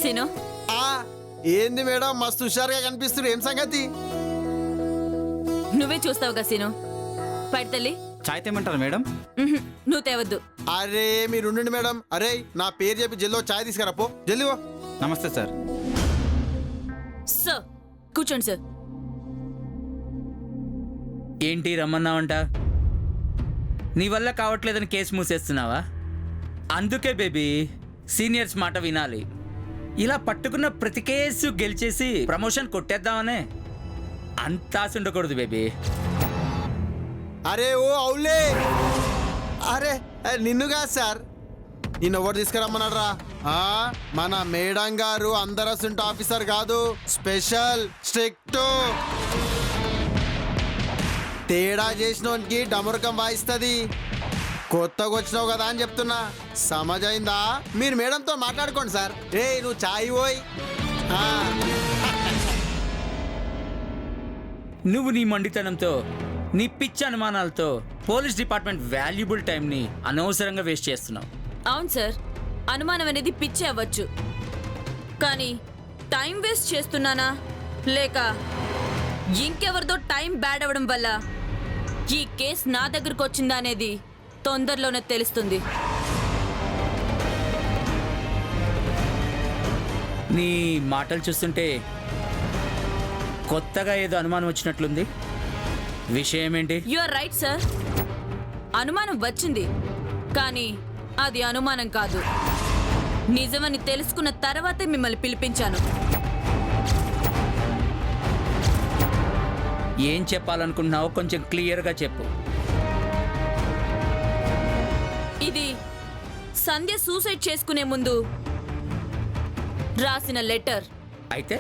Scene, ఏంది madam మస్తు హుషారుగా కనిపిస్తుంది, ఏం సంగతి? నువ్వే చూస్తావుగా సీను. పడతల్లి చాయ్ తెమ్మంటారా మేడం? నువ్వు తేవద్దు. అరే మీరు ఉండండి మేడం. అరే నా పేరు చెప్పి జల్దో చాయ్ తీసుకురా పో, జల్ది పో. నమస్తే సార్. సార్ కూర్చోండి సార్. ఏంటి రమ్మన్నావంట? నీ వల్ల కావట్లేదని కేసు మూసేస్తున్నావా? అందుకే బేబీ సీనియర్స్ మాట వినాలి. ఇలా పట్టుకున్న ప్రతి కేసు గెలిచేసి ప్రమోషన్ కొట్టేద్దామనే అంత ఆశ ఉండకూడదు బేబీ. అరే ఓ అవులే, అరే నిన్ను కాదు సార్, నిన్ను ఎవరు తీసుకురమ్మన్నారా? మన మేడం గారు అందరు అసంట్ ఆఫీసర్ కాదు, స్పెషల్ స్ట్రిక్ట్. తేడా చేసినోనికి డమరుకం వాయిస్తుంది. కొత్తగా వచ్చినావు కదా అని చెప్తున్నా, సమజైందా? మీరు మేడంతో మాట్లాడుకోండి సార్. రే నువ్వు చాయ్ పోయి. నువ్వు నీ మండితనంతో, నీ పిచ్చి అనుమానాలతో పోలీస్ డిపార్ట్మెంట్ వాల్యుబుల్ టైంని అనవసరంగా వేస్ట్ చేస్తున్నావు. అవును సార్, అనుమానం అనేది పిచ్చి అవ్వచ్చు, కానీ టైం వేస్ట్ చేస్తున్నానా లేక ఇంకెవరితో టైం బ్యాడ్ అవ్వడం వల్ల ఈ కేసు నా దగ్గరకు వచ్చిందా అనేది తొందరలోనే తెలుస్తుంది. నీ మాటలు చూస్తుంటే కొత్తగా ఏదో అనుమానం వచ్చినట్లుంది. విషయం ఏంటి? యు ఆర్ రైట్ సార్, అనుమానం వచ్చింది, కానీ అది అనుమానం కాదు. నిజమని తెలుసుకున్న తర్వాతే మిమ్మల్ని పిలిపించాను. ఏం చెప్పాలనుకుంటున్నావో కొంచెం క్లియర్గా చెప్పు. ఇది సంధ్య సూసైడ్ చేసుకునే ముందు రాసిన లెటర్. అయితే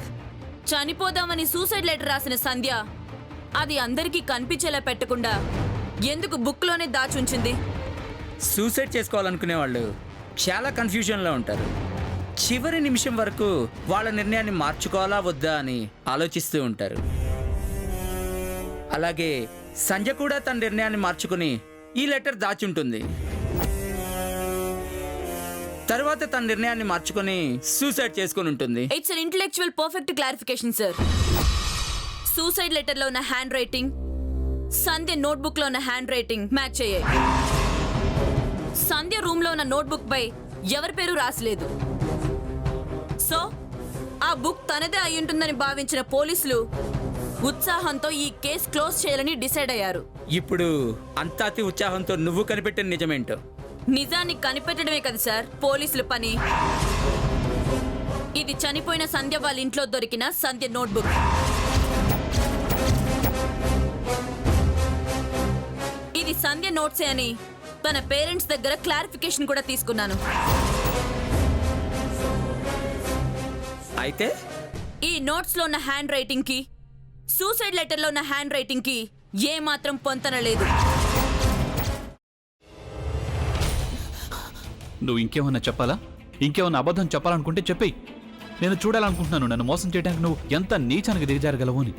చనిపోదామని సూసైడ్ లెటర్ రాసిన సంధ్య అది అందరికీ కనిపించేలా పెట్టకుండా ఎందుకు బుక్లోనే దాచుంచింది? సూసైడ్ చేసుకోవాలనుకునే వాళ్ళు చాలా కన్ఫ్యూజన్లో ఉంటారు. చివరి నిమిషం వరకు వాళ్ళ నిర్ణయాన్ని మార్చుకోవాలా వద్దా అని ఆలోచిస్తూ ఉంటారు. అలాగే సంజ కూడా తన నిర్ణయాన్ని మార్చుకుని ఈ లెటర్ దాచుంటుంది. తర్వాత తన నిర్ణయాన్ని మార్చుకుని సూసైడ్ చేసుకుని ఉంటుంది. It's an intellectual perfect clarification sir. Suicide లెటర్లో ఉన్న హ్యాండ్ రైటింగ్, సంధ్య నోట్బుక్లో ఉన్న హ్యాండ్ రైటింగ్ మ్యాచ్ అయ్యాయి. సంధ్య రూమ్లో ఉన్న నోట్బుక్ పై ఎవరి పేరు రాసలేదు. సో ఆ బుక్ తనదే అయి ఉంటుందని భావించిన పోలీసులు ఉత్సాహంతో ఈ కేసు క్లోజ్ చేయాలని డిసైడ్ అయ్యారు. ఇప్పుడు అంత అతి ఉత్సాహంతో నువ్వు కనిపెట్టిన నిజమేంటో? నిజాన్ని కనిపెట్టడమే కదా సార్ పోలీసుల పని. ఇది చనిపోయిన సంధ్య వాళ్ళ ఇంట్లో దొరికిన సంధ్య నోట్బుక్. ఇది సంధ్య నోట్సే అని తన పేరెంట్స్ దగ్గర క్లారిఫికేషన్ కూడా తీసుకున్నాను. అయితే ఈ నోట్స్ లో ఉన్న హ్యాండ్ రైటింగ్ కి, సూసైడ్ లెటర్ లో ఉన్న హ్యాండ్ రైటింగ్ కి ఏ మాత్రం పొంతన లేదు. నువ్వు ఇంకేమన్నా చెప్పాలా? ఇంకేమన్నా అబద్ధం చెప్పాలనుకుంటే చెప్పేయి. నేను చూడాలనుకుంటున్నాను నన్ను మోసం చేయడానికి నువ్వు ఎంత నీచానికి దిగజారగలవు అని.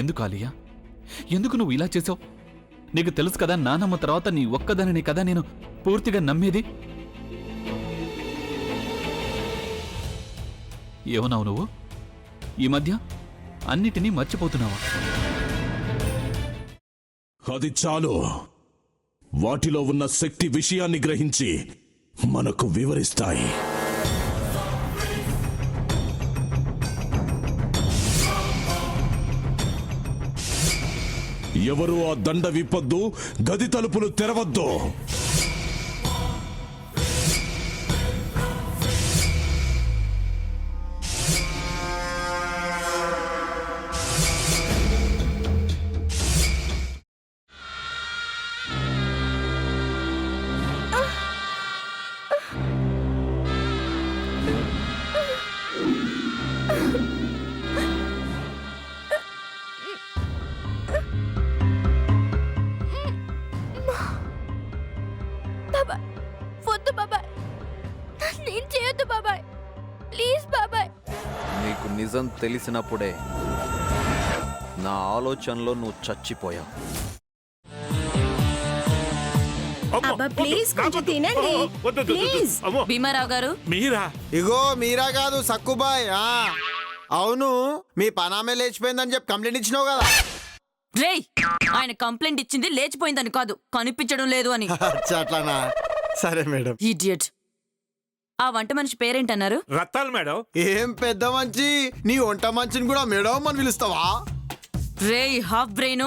ఎందుకు ఆలియా, ఎందుకు నువ్వు ఇలా చేసావు? నీకు తెలుసు కదా నానమ్మ తర్వాత నీ ఒక్కదానిని కదా నేను పూర్తిగా నమ్మేది. ఏమన్నావు నువ్వు? ఈ మధ్య అన్నిటినీ మర్చిపోతున్నావా? అది చాలు. వాటిలో ఉన్న శక్తి విషయాన్ని గ్రహించి మనకు వివరిస్తాయి. ఎవరు ఆ దండ విప్పొద్దు, గది తలుపులు తెరవద్దు. నీకు నిజం తెలిసినప్పుడే నా ఆలోచనలో నువ్వు చచ్చిపోయావు. అబ్బా ప్లీజ్ కొంచెం తినండి ప్లీజ్. భీమారావు గారు మీరా? ఇగో మీరా కాదు సక్కుబాయ్. అవును, మీ పనామే లేచిపోయిందని చెప్పి కంప్లైంట్ ఇచ్చినావు కదా. రేయ్, ఆయన కంప్లైంట్ ఇచ్చింది లేచిపోయిందని కాదు, కనిపించడం లేదు అని. అచ్చా, అట్లానా? సరే మేడం. ఇడియట్. ఆ వంట మనిషి పేరేంటన్నారు? రత్తాలు మేడం. ఏం పెద్ద మంచి, నీ వంట మంచిని కూడా మేడం అని పిలుస్తావా? రేయ్ హాఫ్ బ్రెయిన్,